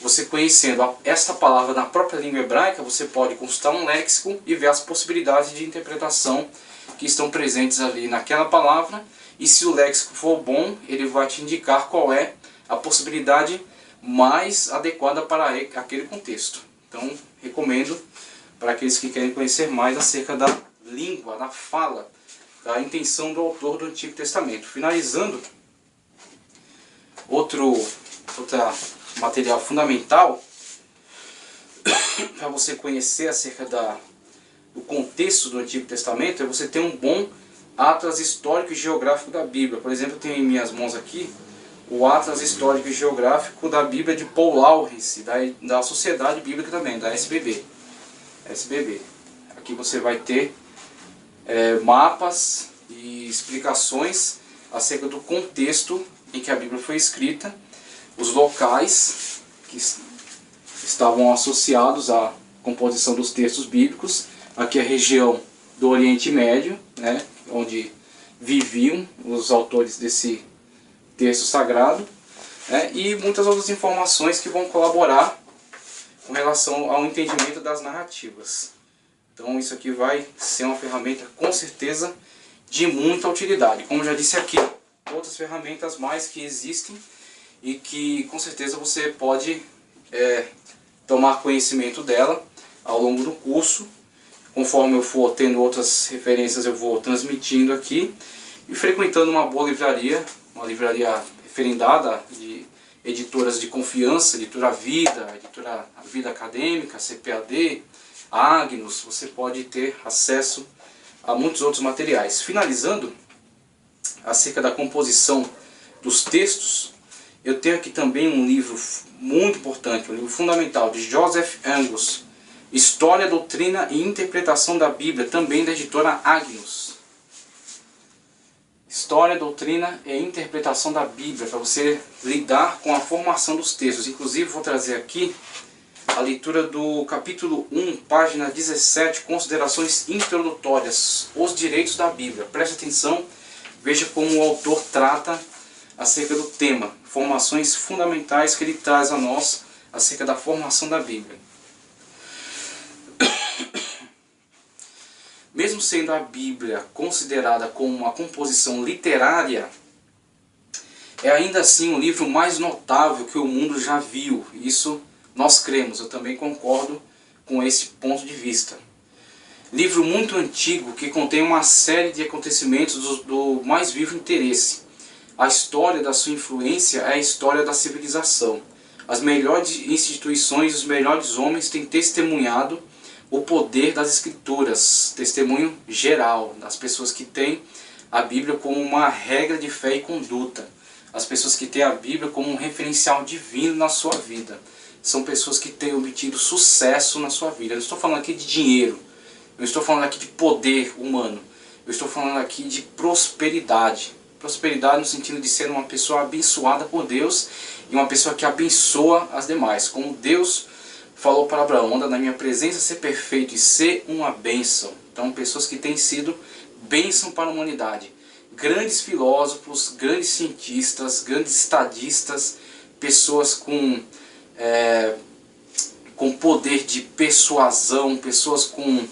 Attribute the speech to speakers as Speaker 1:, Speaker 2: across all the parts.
Speaker 1: você conhecendo esta palavra na própria língua hebraica, você pode consultar um léxico e ver as possibilidades de interpretação que estão presentes ali naquela palavra. E se o léxico for bom, ele vai te indicar qual é a possibilidade mais adequada para aquele contexto. Então, recomendo para aqueles que querem conhecer mais acerca da língua, da fala, da intenção do autor do Antigo Testamento. Finalizando, outro material fundamental para você conhecer acerca do contexto do Antigo Testamento é você ter um bom atlas histórico e geográfico da Bíblia. Por exemplo, eu tenho em minhas mãos aqui o Atlas Histórico e Geográfico da Bíblia de Paul Lawrence, da Sociedade Bíblica também, da SBB. Aqui você vai ter mapas e explicações acerca do contexto em que a Bíblia foi escrita, os locais que estavam associados à composição dos textos bíblicos. Aqui a região do Oriente Médio, né, onde viviam os autores desse texto sagrado, e muitas outras informações que vão colaborar com relação ao entendimento das narrativas. Então isso aqui vai ser uma ferramenta com certeza de muita utilidade. Como já disse aqui, outras ferramentas mais que existem e que com certeza você pode tomar conhecimento dela ao longo do curso. Conforme eu for tendo outras referências, eu vou transmitindo aqui e frequentando uma boa livraria, uma livraria referendada de editoras de confiança, editora Vida Acadêmica, CPAD, Agnus. Você pode ter acesso a muitos outros materiais. Finalizando, acerca da composição dos textos, eu tenho aqui também um livro muito importante, um livro fundamental, de Joseph Angus, História, Doutrina e Interpretação da Bíblia, também da editora Agnus. História, Doutrina e Interpretação da Bíblia, para você lidar com a formação dos textos. Inclusive vou trazer aqui a leitura do capítulo 1, página 17, Considerações Introdutórias, os direitos da Bíblia. Preste atenção, veja como o autor trata acerca do tema, informações fundamentais que ele traz a nós acerca da formação da Bíblia. Mesmo sendo a Bíblia considerada como uma composição literária, é ainda assim o livro mais notável que o mundo já viu. Isso nós cremos, eu também concordo com esse ponto de vista. Livro muito antigo que contém uma série de acontecimentos do mais vivo interesse. A história da sua influência é a história da civilização. As melhores instituições e os melhores homens têm testemunhado o poder das Escrituras, testemunho geral das pessoas que têm a Bíblia como uma regra de fé e conduta, as pessoas que têm a Bíblia como um referencial divino na sua vida. São pessoas que têm obtido sucesso na sua vida. Eu não estou falando aqui de dinheiro, eu estou falando aqui de poder humano, eu estou falando aqui de prosperidade. Prosperidade no sentido de ser uma pessoa abençoada por Deus e uma pessoa que abençoa as demais. Como Deus falou para Abraão, anda na minha presença, ser perfeito e ser uma bênção. Então, pessoas que têm sido bênção para a humanidade. Grandes filósofos, grandes cientistas, grandes estadistas, pessoas com poder de persuasão, pessoas com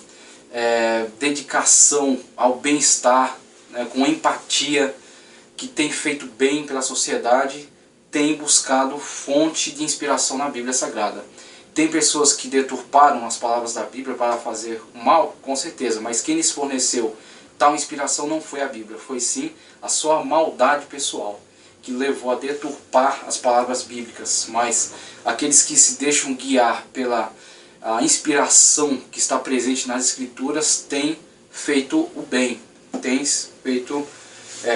Speaker 1: dedicação ao bem-estar, né, com empatia, que têm feito bem pela sociedade, têm buscado fonte de inspiração na Bíblia Sagrada. Tem pessoas que deturparam as palavras da Bíblia para fazer mal, com certeza, mas quem lhes forneceu tal inspiração não foi a Bíblia, foi sim a sua maldade pessoal, que levou a deturpar as palavras bíblicas. Mas aqueles que se deixam guiar pela inspiração que está presente nas Escrituras têm feito o bem, têm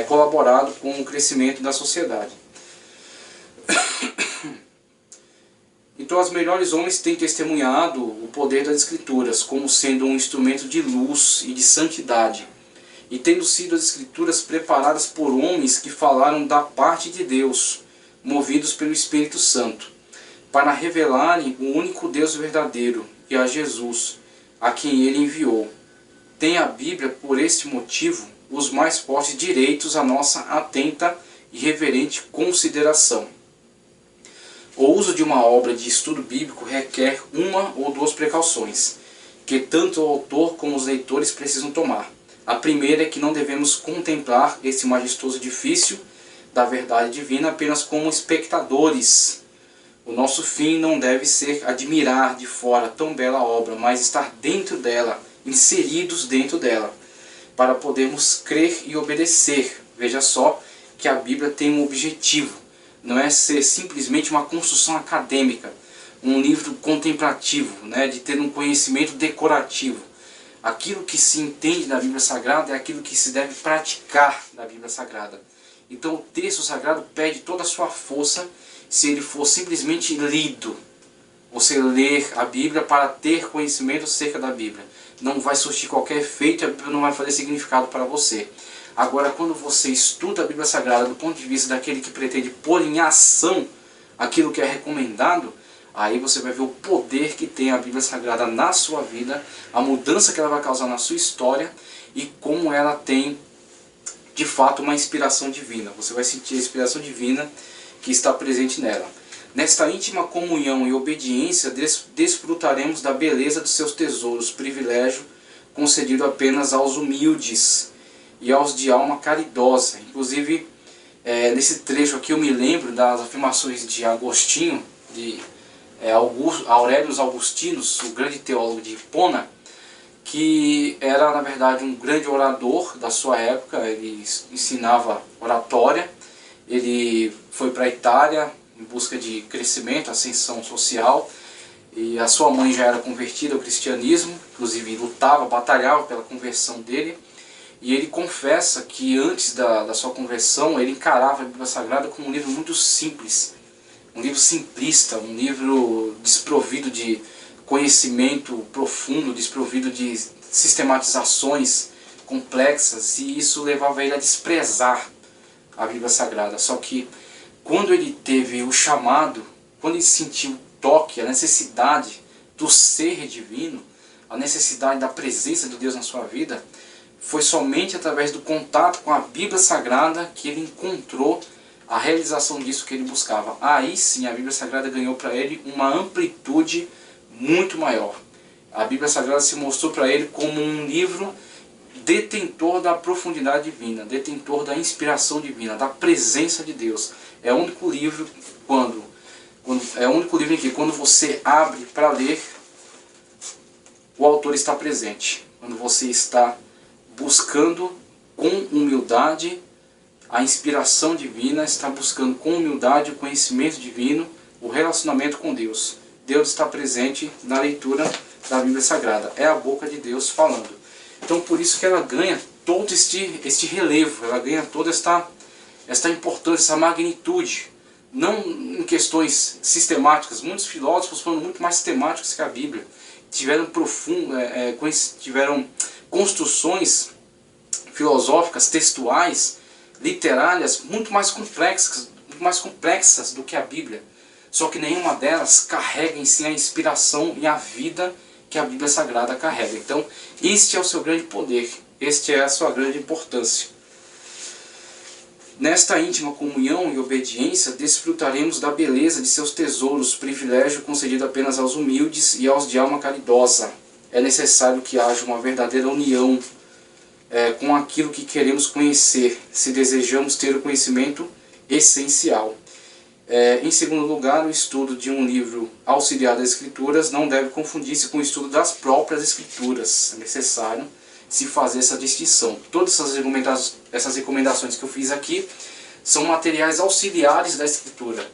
Speaker 1: colaborado com o crescimento da sociedade. Então, os melhores homens têm testemunhado o poder das Escrituras como sendo um instrumento de luz e de santidade, e tendo sido as Escrituras preparadas por homens que falaram da parte de Deus, movidos pelo Espírito Santo, para revelarem o único Deus verdadeiro e a Jesus, a quem ele enviou. Tem a Bíblia, por este motivo, os mais fortes direitos à nossa atenta e reverente consideração. O uso de uma obra de estudo bíblico requer uma ou duas precauções, que tanto o autor como os leitores precisam tomar. A primeira é que não devemos contemplar esse majestoso edifício da verdade divina apenas como espectadores. O nosso fim não deve ser admirar de fora tão bela obra, mas estar dentro dela, inseridos dentro dela, para podermos crer e obedecer. Veja só que a Bíblia tem um objetivo, não é ser simplesmente uma construção acadêmica, um livro contemplativo, né, de ter um conhecimento decorativo. Aquilo que se entende na Bíblia Sagrada é aquilo que se deve praticar na Bíblia Sagrada. Então o texto sagrado perde toda a sua força se ele for simplesmente lido. Você ler a Bíblia para ter conhecimento acerca da Bíblia. Não vai surtir qualquer efeito, a Bíblia não vai fazer significado para você. Agora, quando você estuda a Bíblia Sagrada do ponto de vista daquele que pretende pôr em ação aquilo que é recomendado, aí você vai ver o poder que tem a Bíblia Sagrada na sua vida, a mudança que ela vai causar na sua história e como ela tem, de fato, uma inspiração divina. Você vai sentir a inspiração divina que está presente nela. Nesta íntima comunhão e obediência, desfrutaremos da beleza dos seus tesouros, privilégio concedido apenas aos humildes e aos de alma caridosa. Inclusive, nesse trecho aqui eu me lembro das afirmações de Agostinho, de Aurelius Augustinus, o grande teólogo de Hipona, que era na verdade um grande orador da sua época. Ele ensinava oratória, ele foi para a Itália em busca de crescimento, ascensão social, e a sua mãe já era convertida ao cristianismo, inclusive lutava, batalhava pela conversão dele, e ele confessa que antes da sua conversão ele encarava a Bíblia Sagrada como um livro muito simples, um livro simplista, um livro desprovido de conhecimento profundo, desprovido de sistematizações complexas, e isso levava ele a desprezar a Bíblia Sagrada. Só que quando ele teve o chamado, quando ele sentiu o toque, a necessidade do ser divino, a necessidade da presença de Deus na sua vida, foi somente através do contato com a Bíblia Sagrada que ele encontrou a realização disso que ele buscava. Aí sim a Bíblia Sagrada ganhou para ele uma amplitude muito maior. A Bíblia Sagrada se mostrou para ele como um livro detentor da profundidade divina, detentor da inspiração divina, da presença de Deus. É o único livro em que quando você abre para ler, o autor está presente. Quando você está buscando com humildade a inspiração divina, está buscando com humildade o conhecimento divino, o relacionamento com Deus. Deus está presente na leitura da Bíblia Sagrada. É a boca de Deus falando. Então por isso que ela ganha todo este relevo, ela ganha toda esta importância, essa magnitude. Não em questões sistemáticas. Muitos filósofos foram muito mais sistemáticos que a Bíblia. Tiveram construções filosóficas, textuais, literárias, muito mais complexas do que a Bíblia. Só que nenhuma delas carrega em si a inspiração e a vida que a Bíblia Sagrada carrega. Então, este é o seu grande poder, este é a sua grande importância. Nesta íntima comunhão e obediência, desfrutaremos da beleza de seus tesouros, privilégio concedido apenas aos humildes e aos de alma caridosa. É necessário que haja uma verdadeira união com aquilo que queremos conhecer, se desejamos ter o conhecimento essencial. Em segundo lugar, o estudo de um livro auxiliar das Escrituras não deve confundir-se com o estudo das próprias Escrituras. É necessário se fazer essa distinção. Todas essas recomendações que eu fiz aqui são materiais auxiliares da Escritura.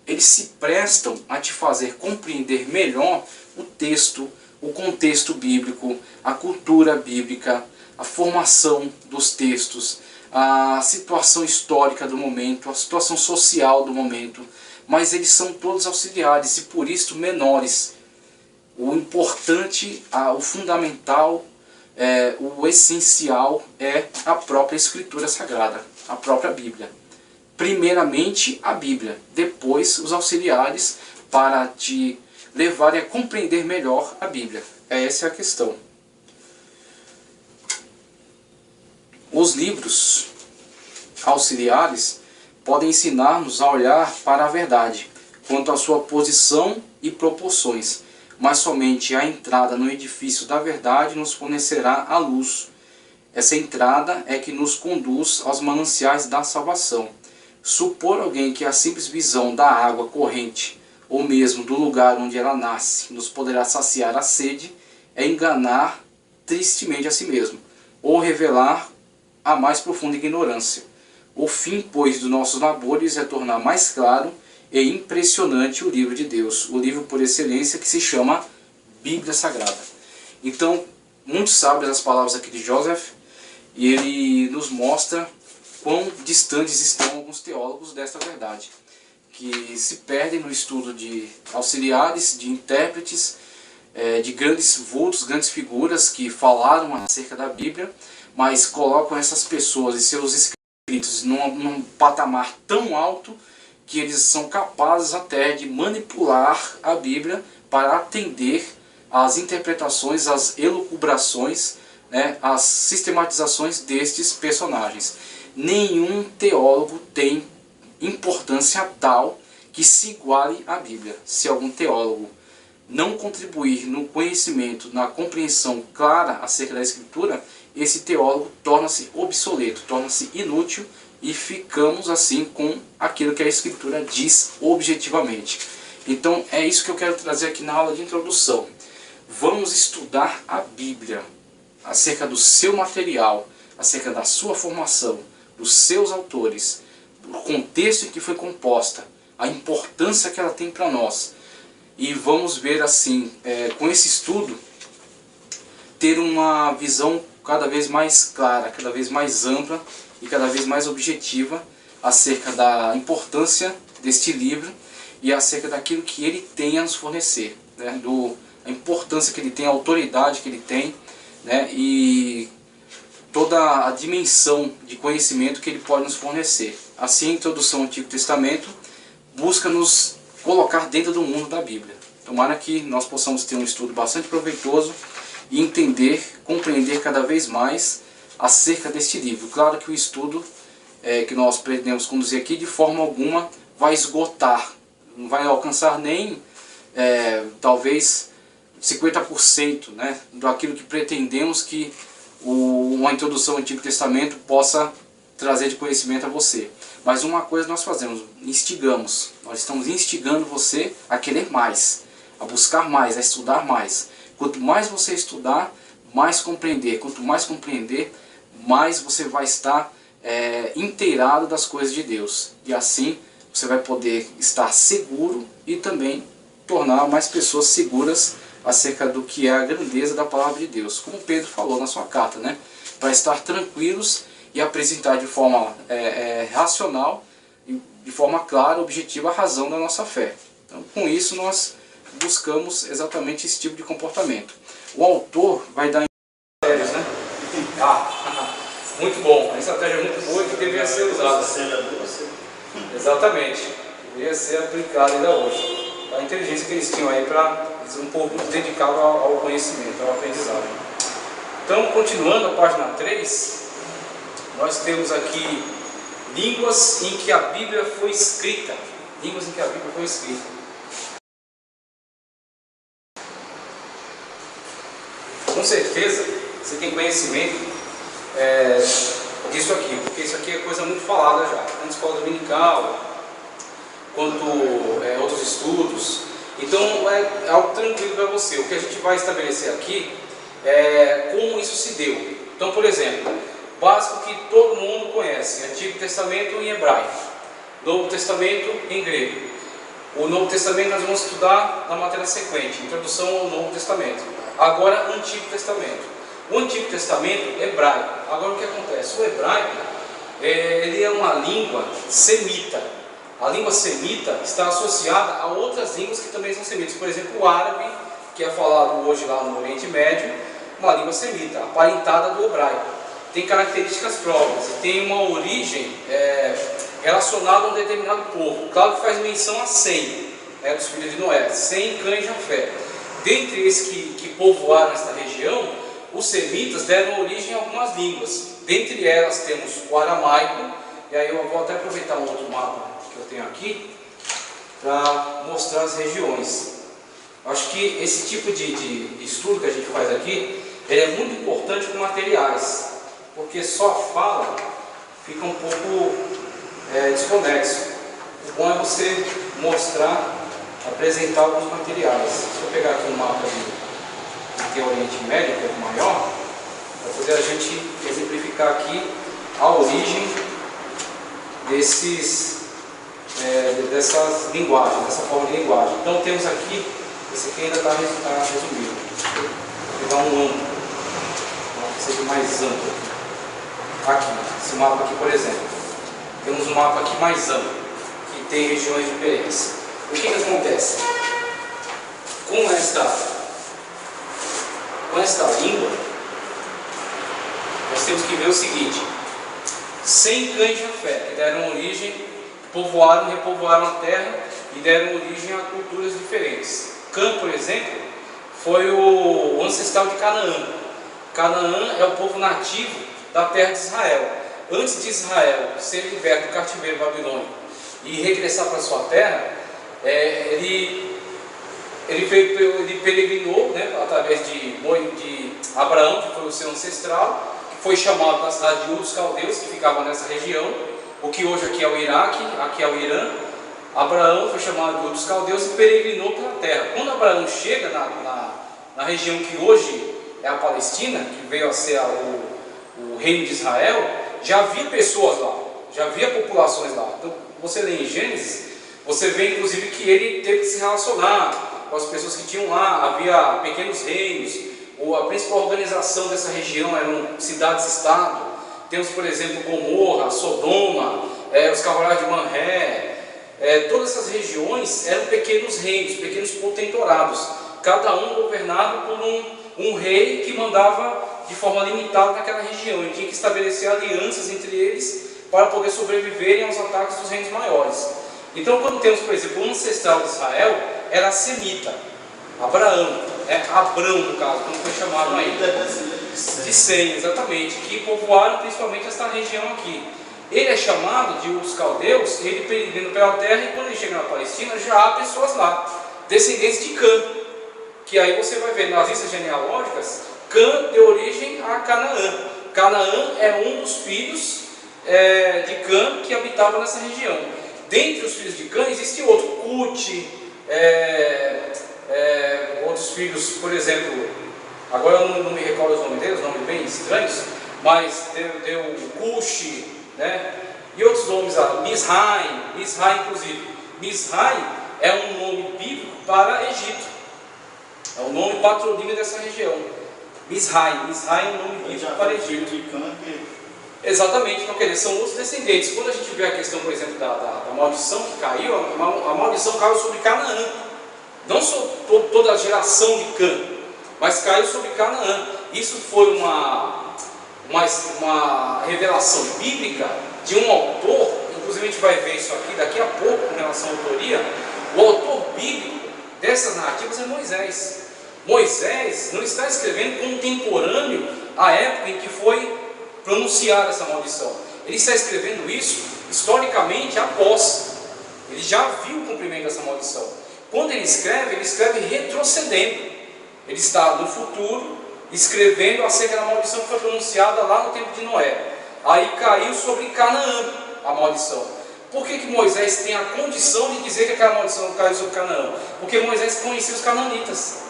Speaker 1: Eles se prestam a te fazer compreender melhor o texto, o contexto bíblico, a cultura bíblica, a formação dos textos, a situação histórica do momento, a situação social do momento, mas eles são todos auxiliares e por isso menores. O importante, o fundamental, o essencial é a própria Escritura Sagrada, a própria Bíblia. Primeiramente a Bíblia, depois os auxiliares para te levarem a compreender melhor a Bíblia. Essa é a questão. Os livros auxiliares podem ensinar-nos a olhar para a verdade, quanto à sua posição e proporções, mas somente a entrada no edifício da verdade nos fornecerá a luz. Essa entrada é que nos conduz aos mananciais da salvação. Supor alguém que a simples visão da água corrente, ou mesmo do lugar onde ela nasce, nos poderá saciar a sede, é enganar tristemente a si mesmo, ou revelar a mais profunda ignorância. O fim, pois, dos nossos labores é tornar mais claro e impressionante o livro de Deus, o livro por excelência que se chama Bíblia Sagrada. Então, muito sábias as palavras aqui de Joseph, e ele nos mostra quão distantes estão alguns teólogos desta verdade, que se perdem no estudo de auxiliares, de intérpretes, de grandes vultos, grandes figuras que falaram acerca da Bíblia, mas colocam essas pessoas e seus escritos num patamar tão alto que eles são capazes até de manipular a Bíblia para atender às interpretações, às elucubrações, né, às sistematizações destes personagens. Nenhum teólogo tem importância tal que se iguale à Bíblia. Se algum teólogo não contribuir no conhecimento, na compreensão clara acerca da Escritura, esse teólogo torna-se obsoleto, torna-se inútil e ficamos assim com aquilo que a Escritura diz objetivamente. Então é isso que eu quero trazer aqui na aula de introdução. Vamos estudar a Bíblia, acerca do seu material, acerca da sua formação, dos seus autores, o contexto em que foi composta, a importância que ela tem para nós. E vamos ver assim, com esse estudo, ter uma visão cada vez mais clara, cada vez mais ampla e cada vez mais objetiva acerca da importância deste livro e acerca daquilo que ele tem a nos fornecer, né? A importância que ele tem, a autoridade que ele tem, né? E toda a dimensão de conhecimento que ele pode nos fornecer. Assim, a introdução ao Antigo Testamento busca nos colocar dentro do mundo da Bíblia. Tomara que nós possamos ter um estudo bastante proveitoso e entender, compreender cada vez mais acerca deste livro. Claro que o estudo que nós pretendemos conduzir aqui de forma alguma vai esgotar, não vai alcançar nem talvez 50%, né, daquilo que pretendemos que uma introdução ao Antigo Testamento possa trazer de conhecimento a você. Mas uma coisa nós fazemos, instigamos, nós estamos instigando você a querer mais, a buscar mais, a estudar mais. Quanto mais você estudar, mais compreender. Quanto mais compreender, mais você vai estar inteirado das coisas de Deus. E assim você vai poder estar seguro e também tornar mais pessoas seguras acerca do que é a grandeza da palavra de Deus. Como Pedro falou na sua carta, né? Para estar tranquilos e apresentar de forma racional, de forma clara, objetiva, a razão da nossa fé. Então, com isso, nós buscamos exatamente esse tipo de comportamento. O autor vai dar estratégias, né? Muito bom, a estratégia é muito boa e que deveria ser usada. Exatamente, deveria ser aplicada ainda hoje. A inteligência que eles tinham aí para um pouco dedicado ao conhecimento, ao aprendizado. Então, continuando a página 3, nós temos aqui línguas em que a Bíblia foi escrita. Línguas em que a Bíblia foi escrita. Com certeza, você tem conhecimento disso aqui, porque isso aqui é coisa muito falada já, tanto escola dominical, quanto outros estudos. Então é algo tranquilo para você. O que a gente vai estabelecer aqui é como isso se deu. Então, por exemplo, básico que todo mundo conhece: Antigo Testamento em hebraico, Novo Testamento em grego. O Novo Testamento nós vamos estudar na matéria sequente, Introdução ao Novo Testamento. Agora, o Antigo Testamento. O Antigo Testamento hebraico. Agora, o que acontece? O hebraico ele é uma língua semita. A língua semita está associada a outras línguas que também são semitas. Por exemplo, o árabe, que é falado hoje lá no Oriente Médio, uma língua semita, aparentada do hebraico. Tem características próprias e tem uma origem relacionada a um determinado povo. Claro que faz menção a Sem, dos filhos de Noé, Sem, Cã e Jafé. Dentre esses que povoaram esta região, os semitas deram origem a algumas línguas. Dentre elas temos o aramaico, e aí eu vou até aproveitar um outro mapa que eu tenho aqui, para mostrar as regiões. Acho que esse tipo de estudo que a gente faz aqui, ele é muito importante com materiais, porque só fala fica um pouco desconexo. O bom é você mostrar, apresentar alguns materiais. Se eu pegar aqui um mapa de Oriente Médio, que é o maior, para poder a gente exemplificar aqui a origem dessas linguagens, dessa forma de linguagem. Então temos aqui, esse aqui ainda está resumido. Vou pegar um amplo, que seja mais amplo. Aqui, esse mapa aqui, por exemplo. Temos um mapa aqui mais amplo, que tem regiões diferentes. O que acontece? Com esta língua, nós temos que ver o seguinte: Sem cães de Jafé, que deram origem, povoaram, repovoaram a terra e deram origem a culturas diferentes. Cã, por exemplo, foi o ancestral de Canaã. Canaã é o povo nativo da terra de Israel. Antes de Israel ser liberto do cativeiro babilônico e regressar para sua terra, ele peregrinou, né, através de Abraão, que foi o seu ancestral, que foi chamado da cidade de Ur dos Caldeus, que ficava nessa região, o que hoje aqui é o Iraque, aqui é o Irã. Abraão foi chamado de Ur dos Caldeus e peregrinou pela terra. Quando Abraão chega na região que hoje é a Palestina, que veio a ser o reino de Israel, já havia pessoas lá, já havia populações lá. Então, você lê em Gênesis, você vê inclusive que ele teve que se relacionar com as pessoas que tinham lá. Havia pequenos reinos, a principal organização dessa região eram cidades-estado. Temos, por exemplo, Gomorra, Sodoma, os Cavaleiros de Manré. Todas essas regiões eram pequenos reinos, pequenos potentados, cada um governado por um rei que mandava de forma limitada naquela região. Ele tinha que estabelecer alianças entre eles para poder sobreviverem aos ataques dos reinos maiores. Então, quando temos, por exemplo, o ancestral de Israel, era semita, Abraão, Abrão, no caso, como foi chamado aí, de Sem, exatamente, que povoaram principalmente esta região aqui. Ele é chamado de Ur dos Caldeus, ele peregrina pela terra, e quando ele chega na Palestina, já há pessoas lá, descendentes de Cã, que aí você vai ver nas listas genealógicas, Cã deu origem a Canaã. Canaã é um dos filhos de Cã que habitava nessa região. Dentre os filhos de Cã existe outro, Cute, outros filhos, por exemplo, agora eu não me recordo os nomes deles, nomes bem estranhos, mas deu Cuxi, né? E outros nomes lá, Misraim inclusive. Misraim é um nome bíblico para Egito, é o nome patronímio dessa região. Misraim é um nome bíblico para Egito. Exatamente, então quer dizer, são outros descendentes. Quando a gente vê a questão, por exemplo, da maldição que caiu, a maldição caiu sobre Canaã, não sobre toda a geração de Cã, mas caiu sobre Canaã. Isso foi uma revelação bíblica de um autor, inclusive a gente vai ver isso aqui daqui a pouco com relação à autoria. O autor bíblico dessas narrativas é Moisés. Moisés não está escrevendo contemporâneo à época em que foi pronunciar essa maldição. Ele está escrevendo isso historicamente após. Ele já viu o cumprimento dessa maldição. Quando ele escreve retrocedendo. Ele está no futuro escrevendo acerca da maldição que foi pronunciada lá no tempo de Noé. Aí caiu sobre Canaã a maldição. Por que Moisés tem a condição de dizer que aquela maldição caiu sobre Canaã? Porque Moisés conhecia os cananitas,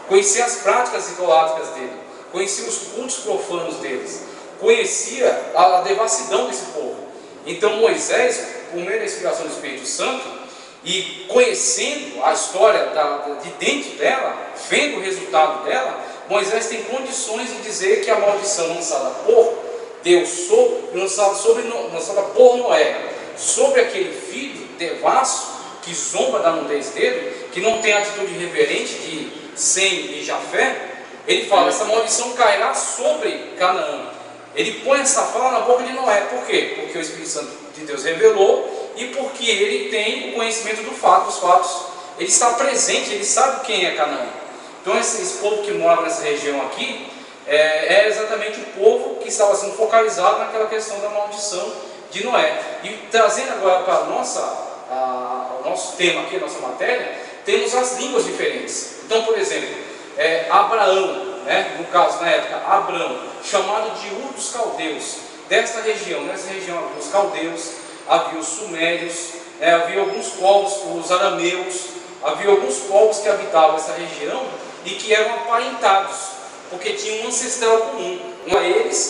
Speaker 1: conhecia as práticas idolátricas dele, conhecia os cultos profanos deles, conhecia a devassidão desse povo. Então Moisés, por meio da inspiração do Espírito Santo, e conhecendo a história de dentro dela, vendo o resultado dela, Moisés tem condições de dizer que a maldição lançada por Deus, lançada por Noé, sobre aquele filho devasso, que zomba da nudez dele, que não tem atitude reverente de Sem e Jafé, ele fala: essa maldição cairá sobre Canaã. Ele põe essa fala na boca de Noé. Por quê? Porque o Espírito Santo de Deus revelou e porque ele tem o conhecimento dos fatos. Ele está presente, ele sabe quem é Canaã. Então esse povo que mora nessa região aqui é exatamente o povo que estava sendo focalizado naquela questão da maldição de Noé. E trazendo agora para a nossa o nosso tema aqui, a nossa matéria, temos as línguas diferentes. Então, por exemplo, Abraão, né, no caso, na época, Abrão, chamado de Ur dos Caldeus, nessa região havia os caldeus, havia os sumérios, havia alguns povos, os arameus, havia alguns povos que habitavam essa região e que eram aparentados, porque tinham um ancestral comum. A eles